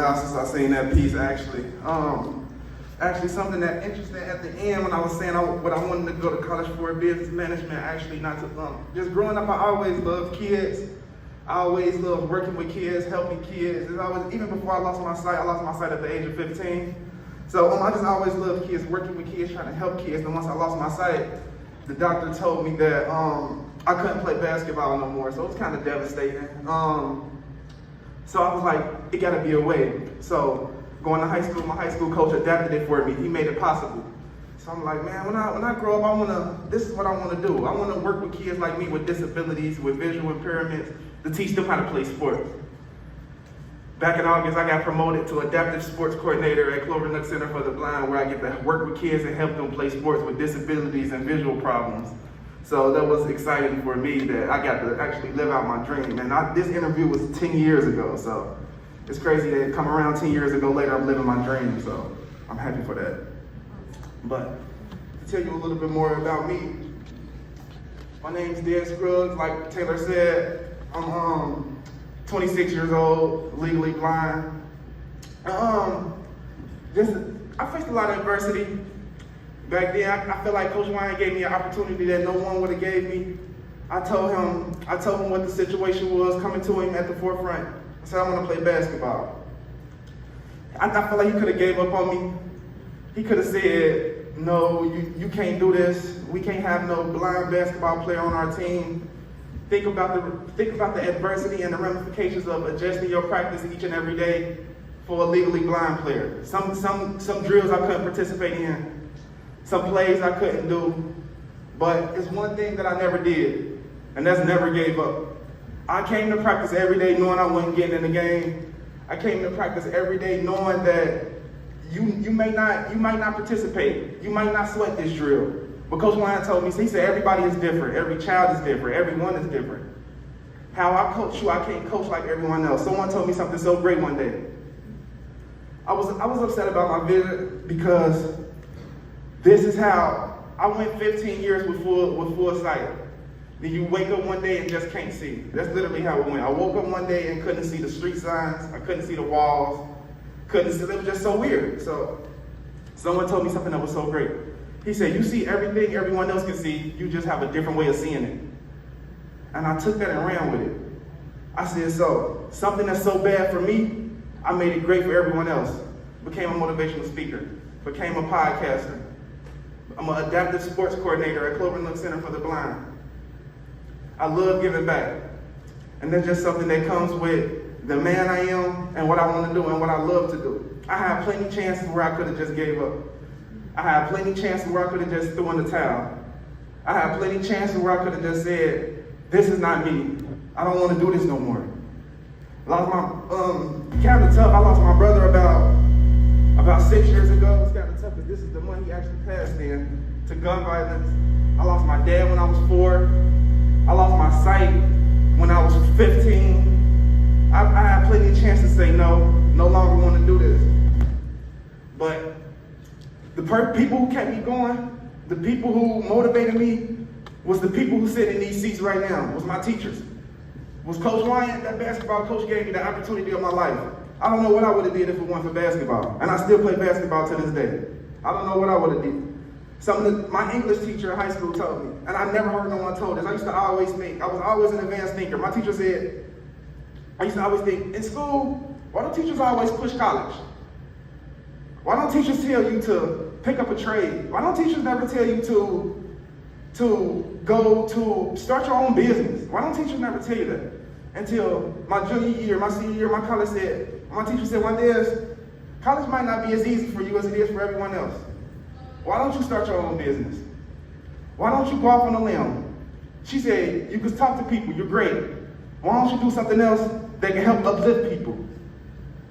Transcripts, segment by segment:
while since I seen that piece, actually. Actually, something that interesting at the end when I was saying what I wanted to go to college for, business management, actually not to, just growing up, I always loved kids. I always loved working with kids, helping kids. Even before I lost my sight at the age of 15. So I just always loved kids, working with kids, trying to help kids. And once I lost my sight, the doctor told me that I couldn't play basketball no more. So it was kind of devastating. So I was like, it gotta be a way. So going to high school, my high school coach adapted it for me. He made it possible. So I'm like, man, when I grow up, this is what I wanna do. I wanna work with kids like me with disabilities, with visual impairments, to teach them how to play sports. Back in August, I got promoted to adaptive sports coordinator at Clover Nook Center for the Blind, where I get to work with kids and help them play sports with disabilities and visual problems. So that was exciting for me that I got to actually live out my dream. And this interview was 10 years ago, so it's crazy that it come around 10 years ago later, I'm living my dream, so I'm happy for that. But to tell you a little bit more about me, my name's Dez Scruggs. Like Taylor said, I'm 26 years old, legally blind. I faced a lot of adversity. Back then, I feel like Coach Wine gave me an opportunity that no one would have gave me. I told him what the situation was, coming to him at the forefront. I said, I want to play basketball. I feel like he could have gave up on me. He could have said, no, you can't do this. We can't have no blind basketball player on our team. Think about the adversity and the ramifications of adjusting your practice each and every day for a legally blind player. Some drills I couldn't participate in. Some plays I couldn't do, but it's one thing that I never did, and that's never gave up. I came to practice every day knowing I wasn't getting in the game. I came to practice every day knowing that you might not participate. You might not sweat this drill. But Coach Wine told me, he said everybody is different, every child is different, everyone is different. How I coach you, I can't coach like everyone else. Someone told me something so great one day. I was upset about my vision because this is how I went 15 years with full sight. Then you wake up one day and just can't see. That's literally how it went. I woke up one day and couldn't see the street signs. I couldn't see the walls. Couldn't see. It was just so weird. So someone told me something that was so great. He said, you see everything everyone else can see. You just have a different way of seeing it. And I took that and ran with it. I said, so something that's so bad for me, I made it great for everyone else. Became a motivational speaker. Became a podcaster. I'm an adaptive sports coordinator at Clover Nook Center for the Blind. I love giving back. And that's just something that comes with the man I am and what I want to do and what I love to do. I have plenty of chances where I could have just gave up. I have plenty of chances where I could have just thrown in the towel. I have plenty of chances where I could have just said, this is not me. I don't want to do this no more. Kind of tough. I lost my brother about 6 years ago. It's kind of tough because this is the one he actually passed in to gun violence. I lost my dad when I was 4. I lost my sight when I was 15. I had plenty of chances to say no longer want to do this. But the people who kept me going, the people who motivated me, was the people who sit in these seats right now, was my teachers. Was Coach Ryan, that basketball coach, gave me the opportunity of my life. I don't know what I would have did if it weren't for basketball. And I still play basketball to this day. I don't know what I would have did. My English teacher in high school told me, and I never heard no one told this. I used to always think, I was always an advanced thinker. My teacher said, I used to always think, in school, why don't teachers always push college? Why don't teachers tell you to pick up a trade? Why don't teachers never tell you to go to start your own business? Why don't teachers never tell you that? Until my junior year, my senior year, my teacher said, one day, college might not be as easy for you as it is for everyone else. Why don't you start your own business? Why don't you go off on a limb? She said, you can talk to people, you're great. Why don't you do something else that can help uplift people?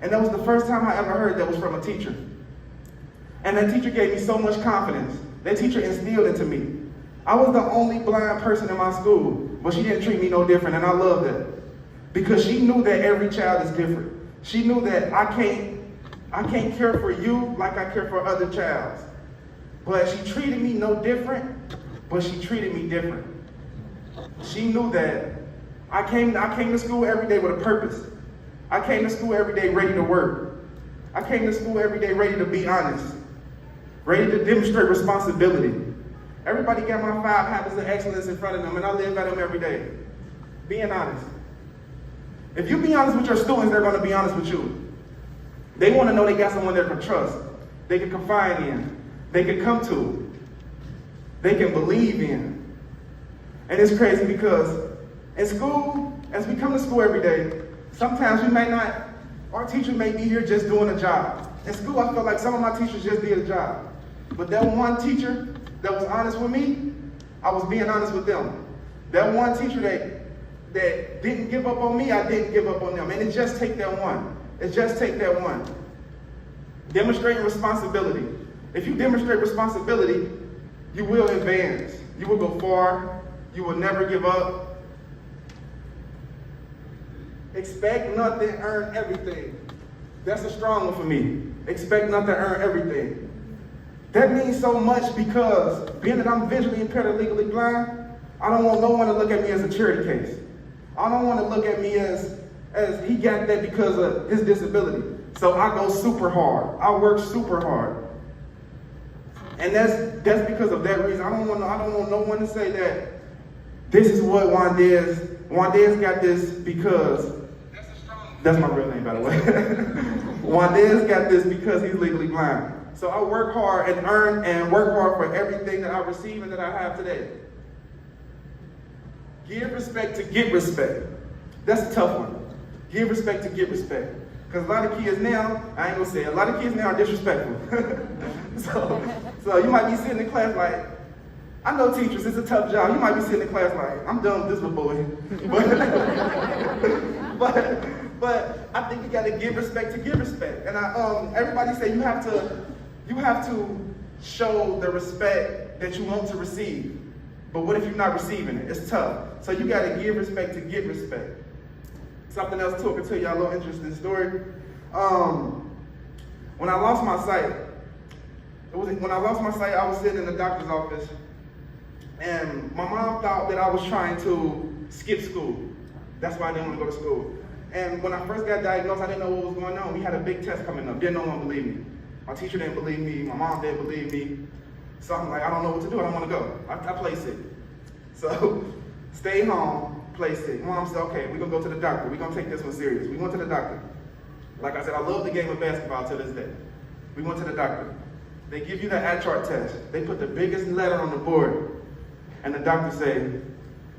And that was the first time I ever heard that was from a teacher. And that teacher gave me so much confidence. That teacher instilled into me. I was the only blind person in my school, but she didn't treat me no different, and I love that. Because she knew that every child is different. She knew that I can't care for you like I care for other childs. But she treated me no different, but she treated me different. She knew that I came to school every day with a purpose. I came to school every day ready to work. I came to school every day ready to be honest, ready to demonstrate responsibility. Everybody got my 5 habits of excellence in front of them, and I live by them every day. Being honest. If you be honest with your students, they're going to be honest with you. They want to know they got someone they can trust, they can confide in, they can come to, they can believe in. And it's crazy because in school, as we come to school every day, sometimes our teacher may be here just doing a job. In school, I felt like some of my teachers just did a job. But that one teacher that was honest with me, I was being honest with them. That one teacher that didn't give up on me, I didn't give up on them. And it just take that one. It just take that one. Demonstrating responsibility. If you demonstrate responsibility, you will advance. You will go far. You will never give up. Expect nothing, earn everything. That's a strong one for me. Expect nothing, earn everything. That means so much because being that I'm visually impaired or legally blind, I don't want no one to look at me as a charity case. I don't want to look at me as he got that because of his disability. So I go super hard. I work super hard. And that's because of that reason. I don't want no one to say that this is what Wandez got this because that's my real name, by the way. Wandez got this because he's legally blind. So I work hard and earn and work hard for everything that I receive and that I have today. Give respect to get respect. That's a tough one. Give respect to get respect. Because a lot of kids now, I ain't gonna say it, a lot of kids now are disrespectful. so you might be sitting in class like, I know teachers, it's a tough job. You might be sitting in class like, I'm done with this one, boy. But I think you gotta give respect to give respect. And everybody say you have to show the respect that you want to receive. But what if you're not receiving it? It's tough. So you gotta give respect to get respect. Something else too, I can tell y'all a little interesting story. When I lost my sight, I was sitting in the doctor's office, and my mom thought that I was trying to skip school. That's why I didn't want to go to school. And when I first got diagnosed, I didn't know what was going on. We had a big test coming up. Didn't no one believe me. My teacher didn't believe me. My mom didn't believe me. So I'm like, I don't know what to do. I don't want to go. I play sick. So stay home, play sick. Mom said, okay, we're going to go to the doctor. We're going to take this one serious. We went to the doctor. Like I said, I love the game of basketball to this day. We went to the doctor. They give you the at-chart test. They put the biggest letter on the board. And the doctor said,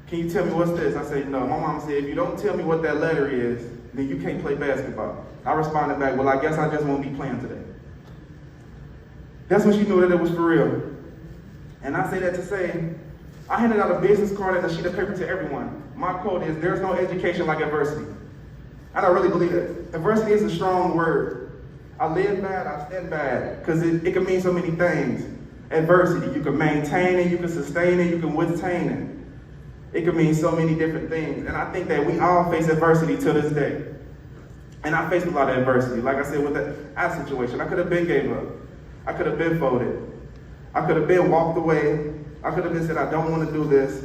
can you tell me what's this? I said, no. My mom said, if you don't tell me what that letter is, then you can't play basketball. I responded back, well, I guess I just won't be playing today. That's when she knew that it was for real. And I say that to say, I handed out a business card and a sheet of paper to everyone. My quote is, there's no education like adversity. I don't really believe it. Adversity is a strong word. I live bad, I stand bad, because it can mean so many things. Adversity, you can maintain it, you can sustain it, you can withstand it. It can mean so many different things. And I think that we all face adversity to this day. And I faced a lot of adversity. Like I said, with that situation, I could have been gave up. I could have been folded. I could have been walked away. I could have been said, I don't want to do this.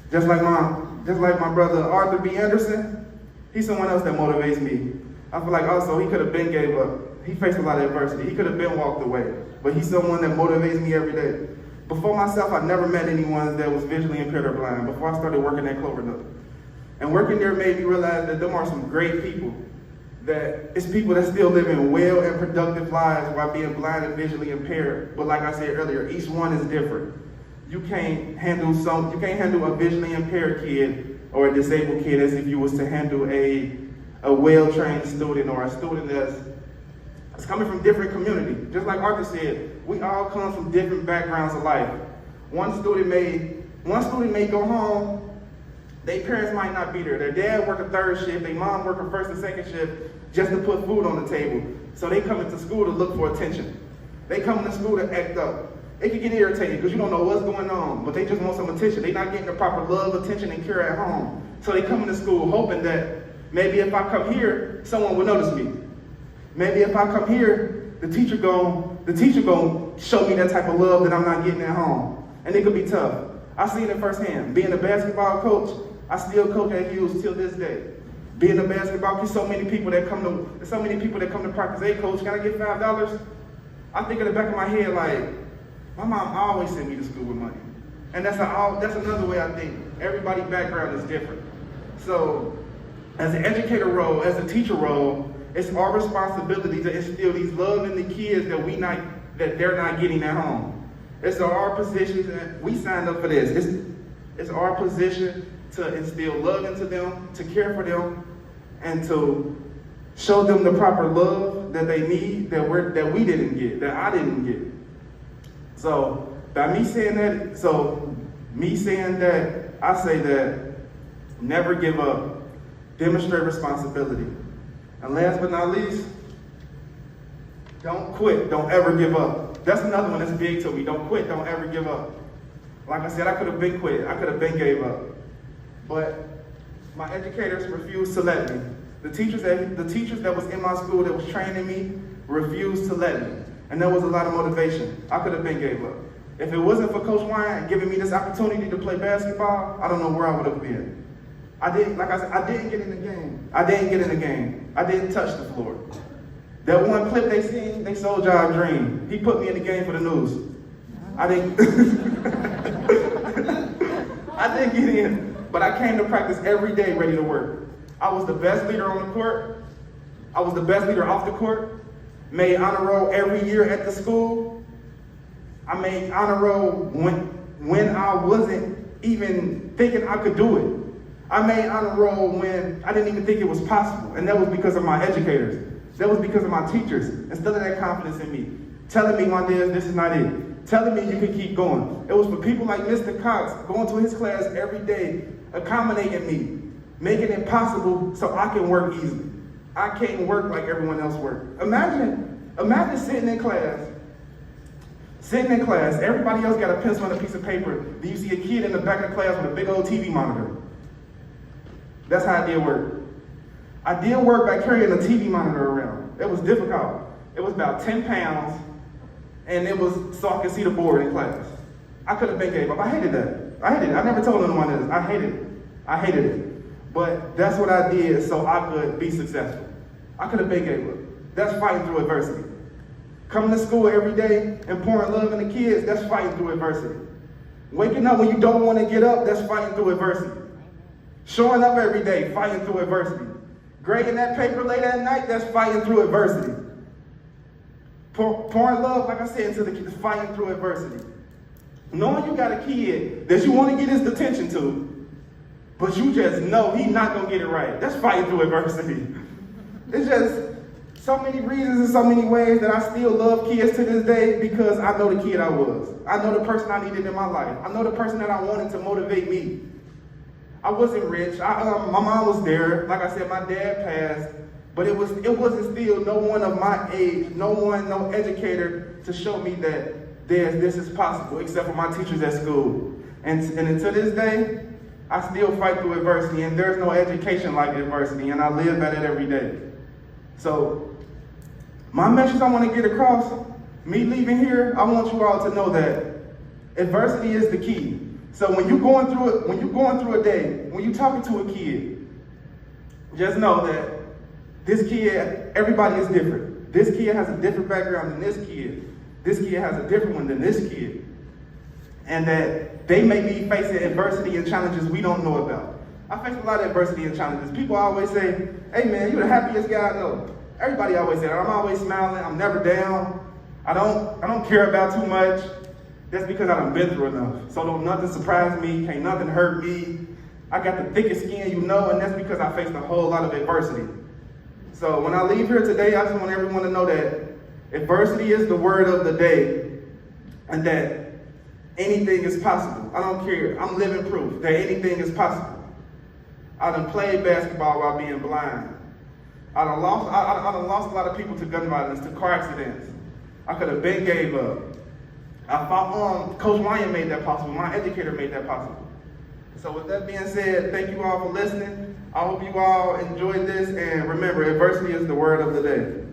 Just like my brother Arthur B. Anderson, he's someone else that motivates me. I feel like also he could have been gave up. He faced a lot of adversity. He could have been walked away. But he's someone that motivates me every day. Before myself, I never met anyone that was visually impaired or blind before I started working at Clover Nook. And working there made me realize that there are some great people. That it's people that still living well and productive lives while being blind and visually impaired. But like I said earlier, each one is different. You can't handle a visually impaired kid or a disabled kid as if you was to handle a well-trained student or a student that's coming from different community. Just like Arthur said, we all come from different backgrounds of life. One student may go home, their parents might not be there. Their dad work a third shift, their mom work a first and second shift just to put food on the table. So they come into school to look for attention. They come into school to act up. They can get irritated because you don't know what's going on, but they just want some attention. They're not getting the proper love, attention, and care at home. So they come into school hoping that maybe if I come here, someone will notice me. Maybe if I come here, the teacher gonna show me that type of love that I'm not getting at home. And it could be tough. I seen it firsthand. Being a basketball coach, I still coach at Hughes till this day. being a basketball coach, so many people that come to practice. Hey, coach, can I get $5? I think in the back of my head, like, my mom always sent me to school with money. And that's another way I think. Everybody's background is different. So, as an educator role, as a teacher role, it's our responsibility to instill these love in the kids that they're not getting at home. It's our position, and we signed up for this. It's our position to instill love into them, to care for them, and to show them the proper love that they need, that we didn't get, that I didn't get. So by me saying that, I say that never give up, demonstrate responsibility. And last but not least, don't quit, don't ever give up. That's another one that's big to me. Don't quit, don't ever give up. Like I said, I could have been quit, I could have been gave up. But my educators refused to let me. The teachers that was in my school that was training me refused to let me. And there was a lot of motivation. I could have been gave up. If it wasn't for Coach Wine giving me this opportunity to play basketball, I don't know where I would have been. I didn't get in the game. I didn't touch the floor. That one clip they seen, they sold y'all a dream. He put me in the game for the news. I didn't get in, but I came to practice every day ready to work. I was the best leader on the court. I was the best leader off the court. Made honor roll every year at the school. I made honor roll when I wasn't even thinking I could do it. I made honor roll when I didn't even think it was possible. And that was because of my educators. That was because of my teachers. Instead of that confidence in me. Telling me, my Dez, this is not it. Telling me you can keep going. It was for people like Mr. Cox going to his class every day, accommodating me, making it possible so I can work easily. I can't work like everyone else works. Imagine sitting in class, everybody else got a pencil and a piece of paper. Then you see a kid in the back of the class with a big old TV monitor. That's how I did work. I did work by carrying a TV monitor around. It was difficult. It was about 10 pounds, and it was so I could see the board in class. I could have been gave up. I hated that. I never told anyone this. I hated it. But that's what I did so I could be successful. I could have been gave up. That's fighting through adversity. Coming to school every day and pouring love in the kids, that's fighting through adversity. Waking up when you don't want to get up, that's fighting through adversity. Showing up every day, fighting through adversity. Grading that paper late at night, that's fighting through adversity. Pouring love, like I said, into the kids, fighting through adversity. Knowing you got a kid that you want to get his attention to, but you just know he's not going to get it right. That's fighting through adversity. It's just so many reasons and so many ways that I still love kids to this day because I know the kid I was. I know the person I needed in my life. I know the person that I wanted to motivate me. I wasn't rich. My mom was there. Like I said, my dad passed. But it wasn't still no one of my age, no educator to show me that this is possible, except for my teachers at school. And until this day, I still fight through adversity, and there's no education like adversity, and I live at it every day. So, my message I want to get across, me leaving here, I want you all to know that adversity is the key. So when you're going through a day, when you're talking to a kid, just know that this kid, everybody is different. This kid has a different background than this kid. This kid has a different one than this kid. And that they may be facing adversity and challenges we don't know about. I face a lot of adversity and challenges. People always say, hey man, you're the happiest guy I know. Everybody always say that. I'm always smiling, I'm never down. I don't care about too much. That's because I done been through enough. So don't nothing surprise me, can't nothing hurt me. I got the thickest skin you know, and that's because I faced a whole lot of adversity. So when I leave here today, I just want everyone to know that adversity is the word of the day, and that anything is possible. I don't care. I'm living proof that anything is possible. I done played basketball while being blind. I done lost a lot of people to gun violence, to car accidents. I could have been gave up. I thought Coach Ryan made that possible. My educator made that possible. So with that being said, thank you all for listening. I hope you all enjoyed this, and remember, adversity is the word of the day.